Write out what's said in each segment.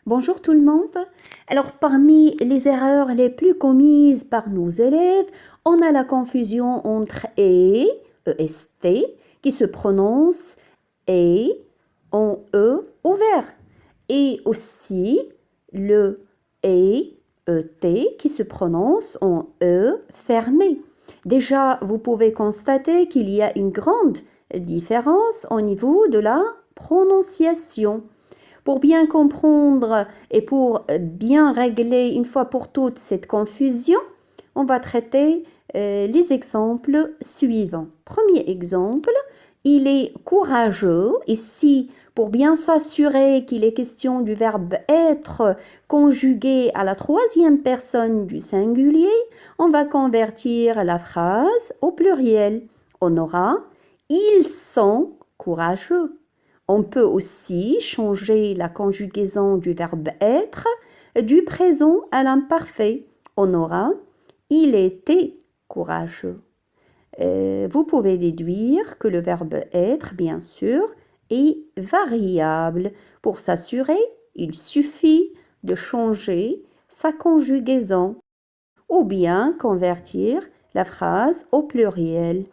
Bonjour tout le monde. Alors parmi les erreurs les plus commises par nos élèves, on a la confusion entre EST, qui se prononce et en E ouvert, et aussi le ET qui se prononce en E fermé. Déjà, vous pouvez constater qu'il y a une grande différence au niveau de la prononciation. Pour bien comprendre et pour bien régler une fois pour toutes cette confusion, on va traiter les exemples suivants. Premier exemple, il est courageux. Ici, pour bien s'assurer qu'il est question du verbe être conjugué à la troisième personne du singulier, on va convertir la phrase au pluriel. On aura « Ils sont courageux ». On peut aussi changer la conjugaison du verbe être du présent à l'imparfait. On aura « il était courageux ». Vous pouvez déduire que le verbe être, bien sûr, est variable. Pour s'assurer, il suffit de changer sa conjugaison ou bien convertir la phrase au pluriel.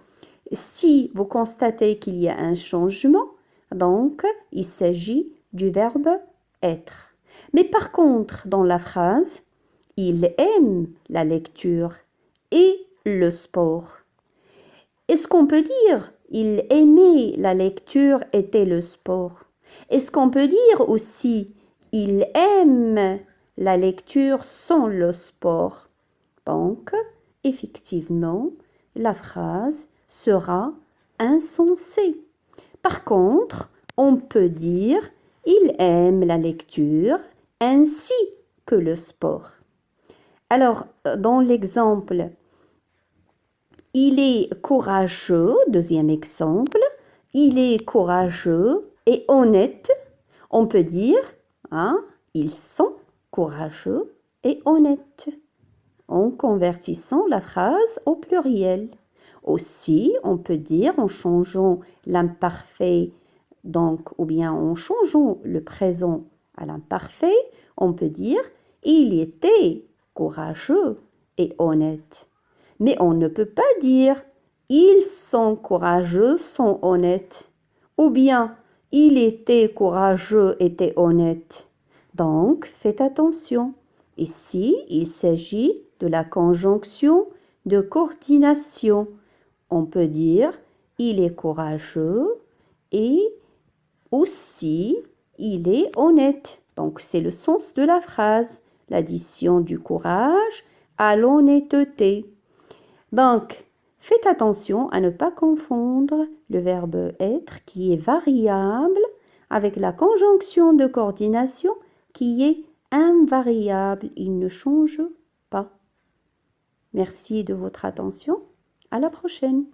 Si vous constatez qu'il y a un changement, donc il s'agit du verbe être. Mais par contre, dans la phrase, il aime la lecture et le sport. Est-ce qu'on peut dire il aimait la lecture et le sport? Est-ce qu'on peut dire aussi il aime la lecture sans le sport? Donc, effectivement, la phrase sera insensée. Par contre, on peut dire il aime la lecture ainsi que le sport. Alors, dans l'exemple, il est courageux, deuxième exemple, il est courageux et honnête. On peut dire, ils sont courageux et honnêtes, en convertissant la phrase au pluriel. Aussi, on peut dire en changeant l'imparfait, donc, ou bien en changeant le présent à l'imparfait, on peut dire il était courageux et honnête. Mais on ne peut pas dire ils sont courageux, sont honnêtes, ou bien il était courageux, était honnête. Donc, faites attention. Ici, il s'agit de la conjonction de coordination. On peut dire il est courageux et aussi il est honnête. Donc, c'est le sens de la phrase, l'addition du courage à l'honnêteté. Donc, faites attention à ne pas confondre le verbe être qui est variable avec la conjonction de coordination qui est invariable. Il ne change pas. Merci de votre attention. À la prochaine.